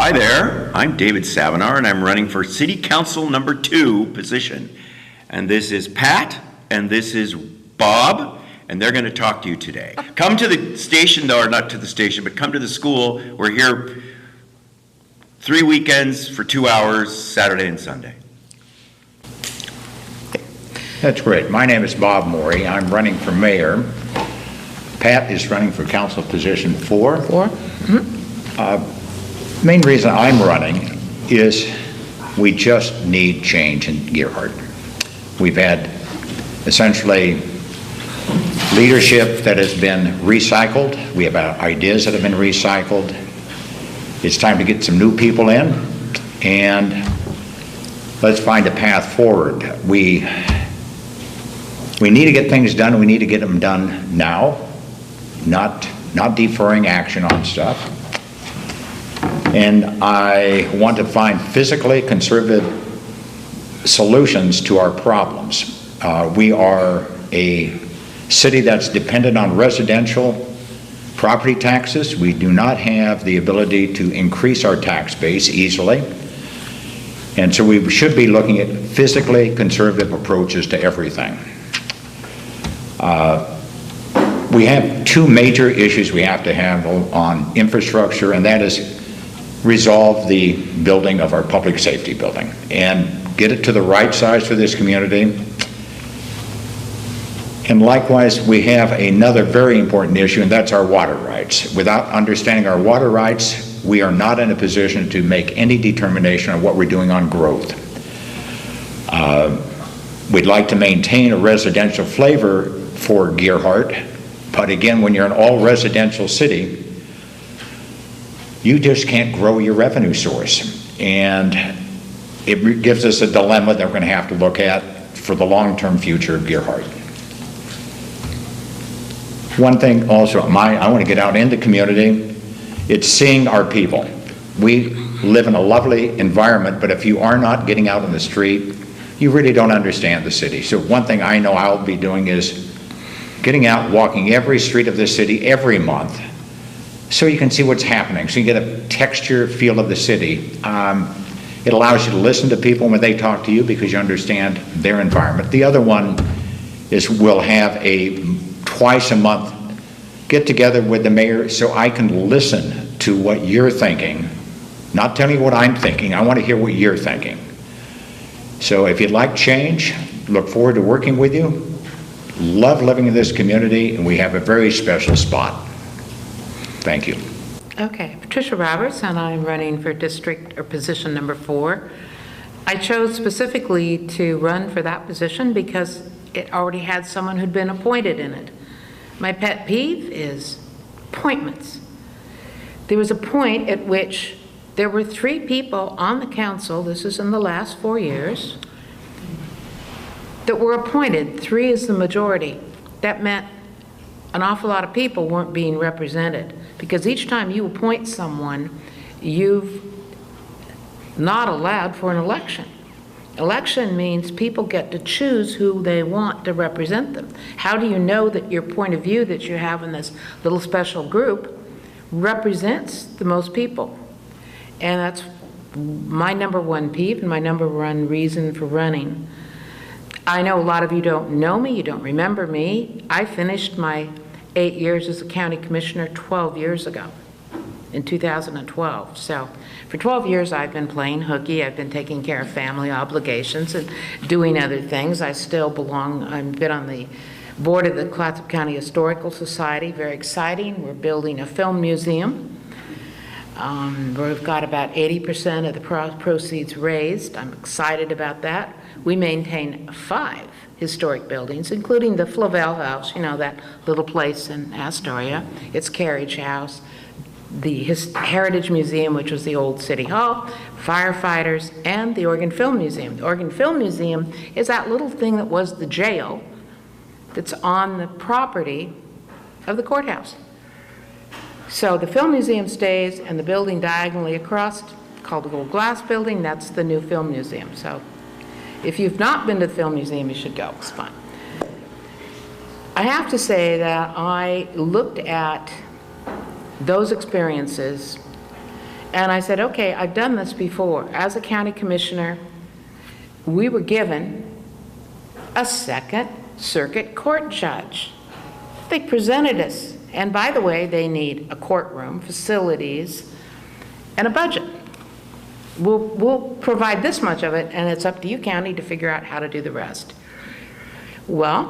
Hi there, I'm David Savinar, and I'm running for City Council number 2 position. And this is Pat, and this is Bob, and they're going to talk to you today. Come to the station, though, or not to the station, but come to the school. We're here 3 weekends for 2 hours, Saturday and Sunday. That's great. My name is Bob Morey. I'm running for mayor. Pat is running for council position 4. Main reason I'm running is we just need change in Gearhart. We've had essentially leadership that has been recycled. We have ideas that have been recycled. It's time to get some new people in, and let's find a path forward. We need to get things done, and we need to get them done now, not deferring action on stuff. And I want to find fiscally conservative solutions to our problems. We are a city that's dependent on residential property taxes. We do not have the ability to increase our tax base easily. And so we should be looking at fiscally conservative approaches to everything. We have 2 major issues we have to handle on infrastructure, and that is resolve the building of our public safety building and get it to the right size for this community. And likewise, we have another very important issue, and that's our water rights. Without understanding our water rights, we are not in a position to make any determination on what we're doing on growth. We'd like to maintain a residential flavor for Gearhart, but again, when you're an all-residential city, you just can't grow your revenue source. And it gives us a dilemma that we're going to have to look at for the long-term future of Gearhart. One thing also, I want to get out in the community. It's seeing our people. We live in a lovely environment, but if you are not getting out in the street, you really don't understand the city. So one thing I know I'll be doing is getting out, walking every street of this city every month, so you can see what's happening, so you get a texture, feel of the city. It allows you to listen to people when they talk to you because you understand their environment. The other one is we'll have a twice a month get together with the mayor so I can listen to what you're thinking, not tell you what I'm thinking. I want to hear what you're thinking. So if you'd like change, look forward to working with you. Love living in this community, and we have a very special spot. Thank you. Okay, Patricia Roberts, and I'm running for district or position number 4. I chose specifically to run for that position because it already had someone who'd been appointed in it. My pet peeve is appointments. There was a point at which there were 3 people on the council, this is in the last 4 years, that were appointed. 3 is the majority. That meant an awful lot of people weren't being represented, because each time you appoint someone, you've not allowed for an election. Election means people get to choose who they want to represent them. How do you know that your point of view that you have in this little special group represents the most people? And that's my number 1 peeve and my number 1 reason for running. I know a lot of you don't know me, you don't remember me. I finished my 8 years as a county commissioner 12 years ago, in 2012. So for 12 years I've been playing hooky, I've been taking care of family obligations and doing other things. I still belong, I've been on the board of the Clatsop County Historical Society, very exciting. We're building a film museum. We've got about 80% of the proceeds raised. I'm excited about that. We maintain 5 historic buildings, including the Flavel House, you know, that little place in Astoria, its Carriage House, the Heritage Museum, which was the old City Hall, firefighters, and the Oregon Film Museum. The Oregon Film Museum is that little thing that was the jail that's on the property of the courthouse. So the Film Museum stays, and the building diagonally across, called the Gold Glass Building, that's the new Film Museum. So if you've not been to the Film Museum, you should go. It's fun. I have to say that I looked at those experiences And I said, okay, I've done this before. As a county commissioner, we were given a Second Circuit Court judge. They presented us, and by the way, they need a courtroom, facilities, and a budget. We'll provide this much of it, and it's up to you, county, to figure out how to do the rest. Well,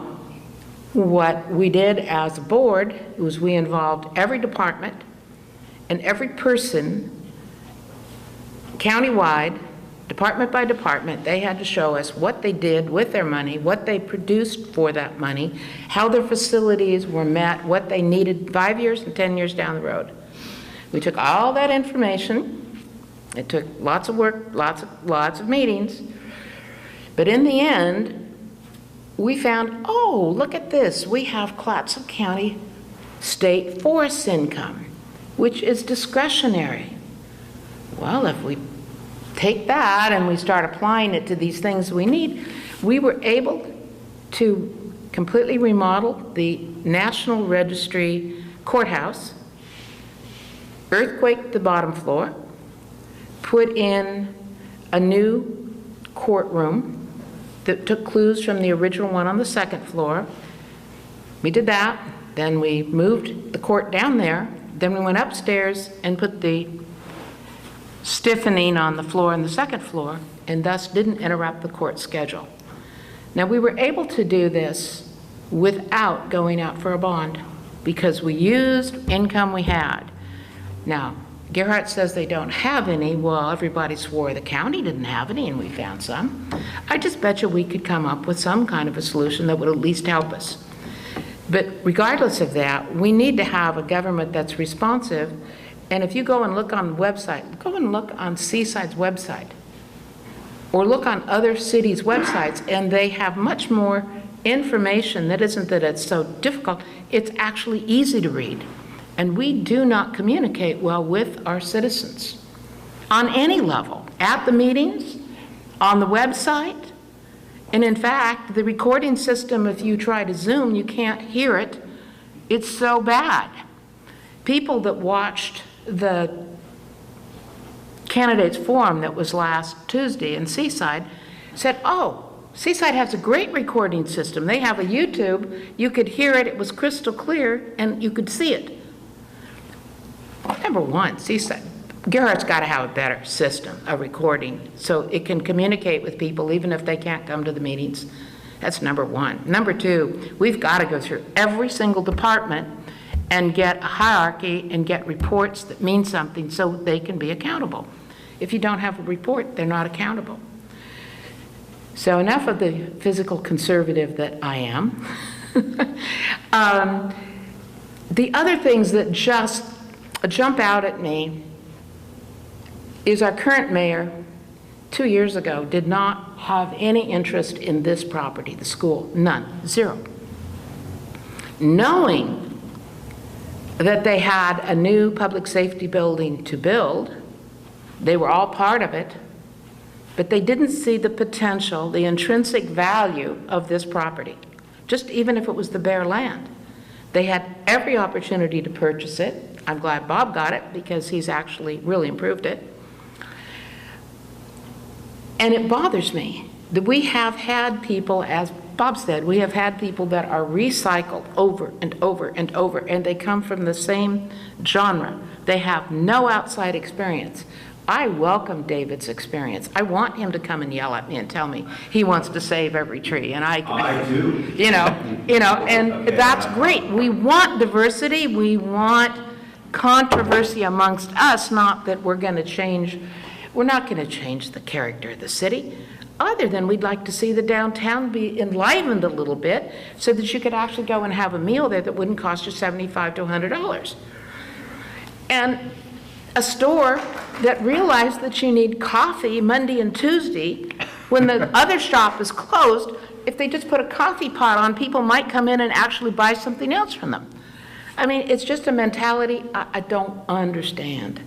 what we did as a board was we involved every department and every person countywide, department by department. They had to show us what they did with their money, what they produced for that money, how their facilities were met, what they needed 5 years and 10 years down the road. We took all that information. It took lots of work, lots of meetings. But in the end, we found, oh, look at this. We have Clatsop County state forest income, which is discretionary. Well, if we take that and we start applying it to these things we need, we were able to completely remodel the National Registry courthouse, earthquake the bottom floor, put in a new courtroom that took clues from the original one on the second floor. We did that, then we moved the court down there, then we went upstairs and put the stiffening on the floor on the second floor, and thus didn't interrupt the court schedule. Now, we were able to do this without going out for a bond because we used income we had. Now, Gearhart says they don't have any. Well, everybody swore the county didn't have any, and we found some. I just bet you we could come up with some kind of a solution that would at least help us. But regardless of that, we need to have a government that's responsive. And if you go and look on the website, go and look on Seaside's website, or look on other cities' websites, and they have much more information. That isn't that it's so difficult, it's actually easy to read. And we do not communicate well with our citizens on any level, at the meetings, on the website. And in fact, the recording system, if you try to Zoom, you can't hear it. It's so bad. People that watched the candidates forum that was last Tuesday in Seaside said, oh, Seaside has a great recording system. They have a YouTube. You could hear it. It was crystal clear, and you could see it. Number one, Seaside, Gearhart's got to have a better system, a recording, so it can communicate with people even if they can't come to the meetings. That's number one. Number two, we've got to go through every single department and get a hierarchy and get reports that mean something so they can be accountable. If you don't have a report, they're not accountable. So enough of the physical conservative that I am. The other things that just jump out at me is our current mayor, 2 years ago, did not have any interest in this property, the school, none, zero. Knowing that they had a new public safety building to build, they were all part of it, but they didn't see the potential, the intrinsic value of this property, just even if it was the bare land. They had every opportunity to purchase it. I'm glad Bob got it because he's actually really improved it. And it bothers me that we have had people, as Bob said, we have had people that are recycled over and over and over, and they come from the same genre. They have no outside experience. I welcome David's experience. I want him to come and yell at me and tell me he wants to save every tree, and I do. You know, and that's great. We want diversity. We want controversy amongst us, not that we're going to change. We're not going to change the character of the city, other than we'd like to see the downtown be enlivened a little bit so that you could actually go and have a meal there that wouldn't cost you $75 to $100. And a store that realized that you need coffee Monday and Tuesday when the other shop is closed. If they just put a coffee pot on, people might come in and actually buy something else from them. I mean, it's just a mentality I don't understand.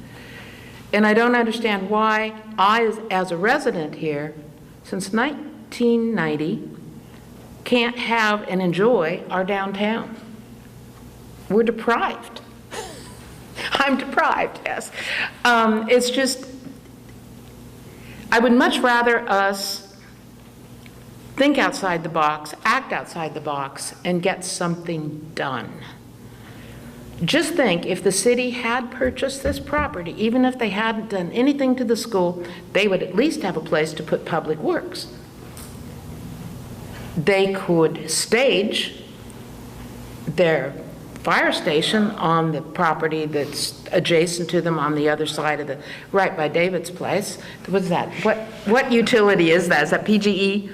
And I don't understand why I, as a resident here, since 1990, can't have and enjoy our downtown. We're deprived. I'm deprived, yes. It's just, I would much rather us think outside the box, act outside the box, and get something done. Just think, if the city had purchased this property, even if they hadn't done anything to the school, they would at least have a place to put public works. They could stage their fire station on the property that's adjacent to them on the other side of the, right by David's place. What's that? What utility is that? Is that PGE?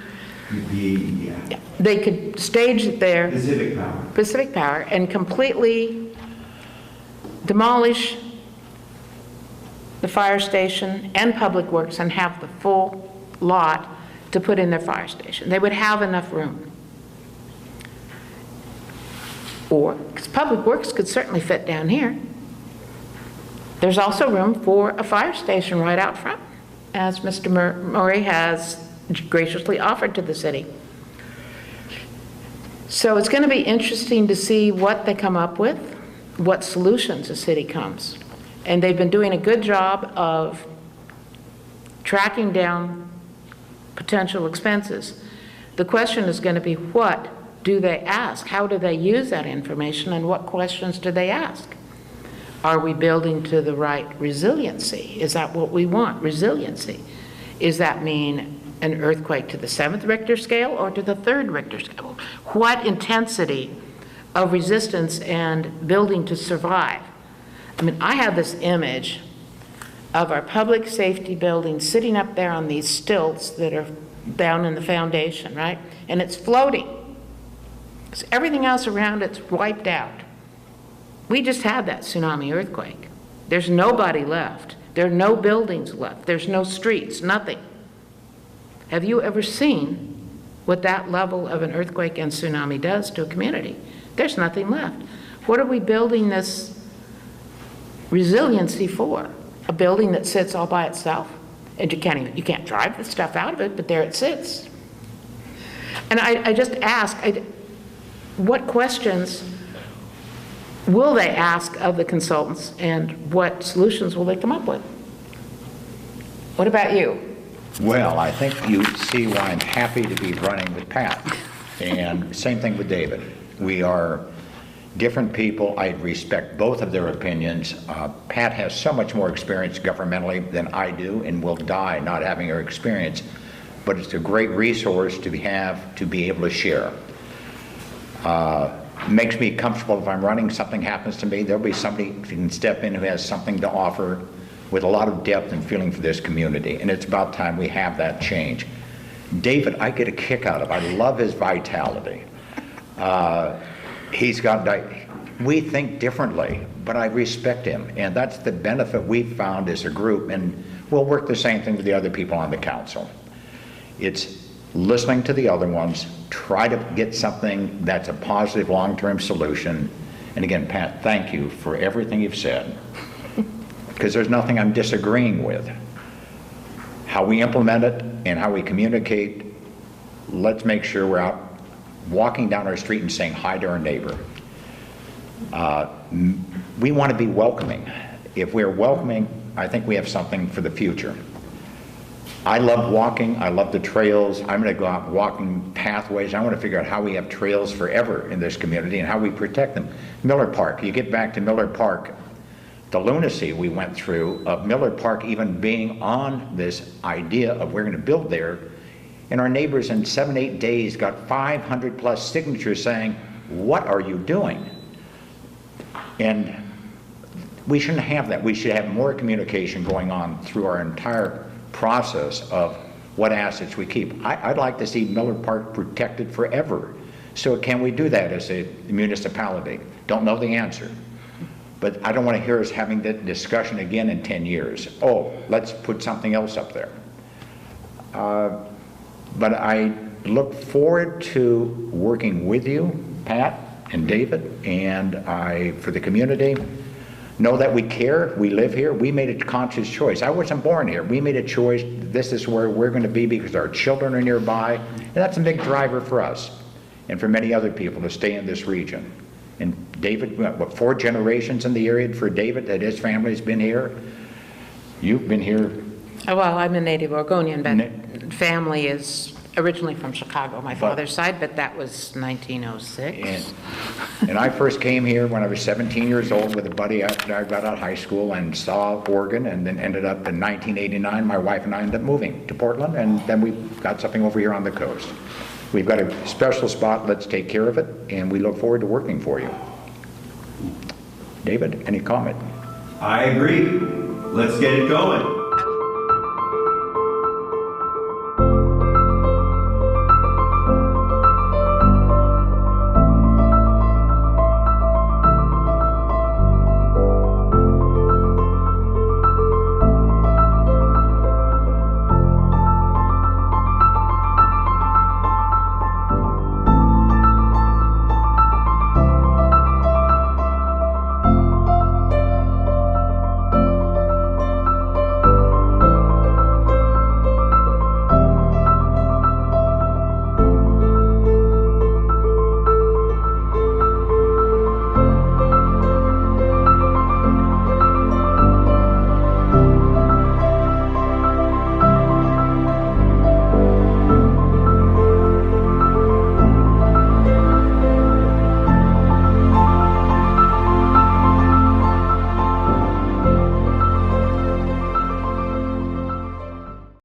Yeah. They could stage it there. Pacific Power, and completely demolish the fire station and public works and have the full lot to put in their fire station. They would have enough room. Or, because public works could certainly fit down here. There's also room for a fire station right out front, as Mr. Murray has graciously offered to the city. So it's going to be interesting to see what they come up with, what solutions the city comes. And they've been doing a good job of tracking down potential expenses. The question is going to be, what do they ask? How do they use that information, and what questions do they ask? Are we building to the right resiliency? Is that what we want, resiliency? Does that mean an earthquake to the 7th Richter scale or to the 3rd Richter scale? What intensity of resistance and building to survive? I mean, I have this image of our public safety building sitting up there on these stilts that are down in the foundation, right? And it's floating. Because everything else around it's wiped out. We just had that tsunami earthquake. There's nobody left. There are no buildings left. There's no streets, nothing. Have you ever seen what that level of an earthquake and tsunami does to a community? There's nothing left. What are we building this resiliency for? A building that sits all by itself? And you can't drive the stuff out of it, but there it sits. And I just ask, what questions will they ask of the consultants, and what solutions will they come up with? What about you? Well, I think you see why I'm happy to be running with Pat. And same thing with David. We are different people. I respect both of their opinions. Pat has so much more experience governmentally than I do, and will die not having her experience. But it's a great resource to have to be able to share. Makes me comfortable if I'm running, something happens to me, there'll be somebody who can step in who has something to offer with a lot of depth and feeling for this community. And it's about time we have that change. David, I get a kick out of. I love his vitality. We think differently, but I respect him. And that's the benefit we've found as a group. And we'll work the same thing with the other people on the council. It's listening to the other ones, try to get something that's a positive long-term solution. And again, Pat, thank you for everything you've said, because there's nothing I'm disagreeing with. How we implement it and how we communicate, let's make sure we're out walking down our street and saying hi to our neighbor. We want to be welcoming. If we're welcoming, I think we have something for the future. I love walking. I love the trails. I'm going to go out walking pathways. I want to figure out how we have trails forever in this community and how we protect them. Miller Park, you get back to Miller Park, the lunacy we went through of Miller Park even being on this idea of we're going to build there, and our neighbors in 7-8 days got 500 plus signatures saying, what are you doing? And we shouldn't have that. We should have more communication going on through our entire process of what assets we keep. I'd like to see Miller Park protected forever. So can we do that as a municipality? Don't know the answer. But I don't want to hear us having that discussion again in 10 years. Oh, let's put something else up there. But I look forward to working with you, Pat and David, and for the community. Know that we care, we live here, we made a conscious choice. I wasn't born here. We made a choice, this is where we're going to be because our children are nearby, and that's a big driver for us and for many other people to stay in this region. And David, what, 4 generations in the area for David, that his family's been here? You've been here, Well, I'm a native Oregonian, but family is originally from Chicago, my father's side, but that was 1906. and I first came here when I was 17 years old with a buddy after I got out of high school and saw Oregon, and then ended up in 1989, my wife and I ended up moving to Portland, and then we got something over here on the coast. We've got a special spot, let's take care of it, and we look forward to working for you. David, any comment? I agree. Let's get it going.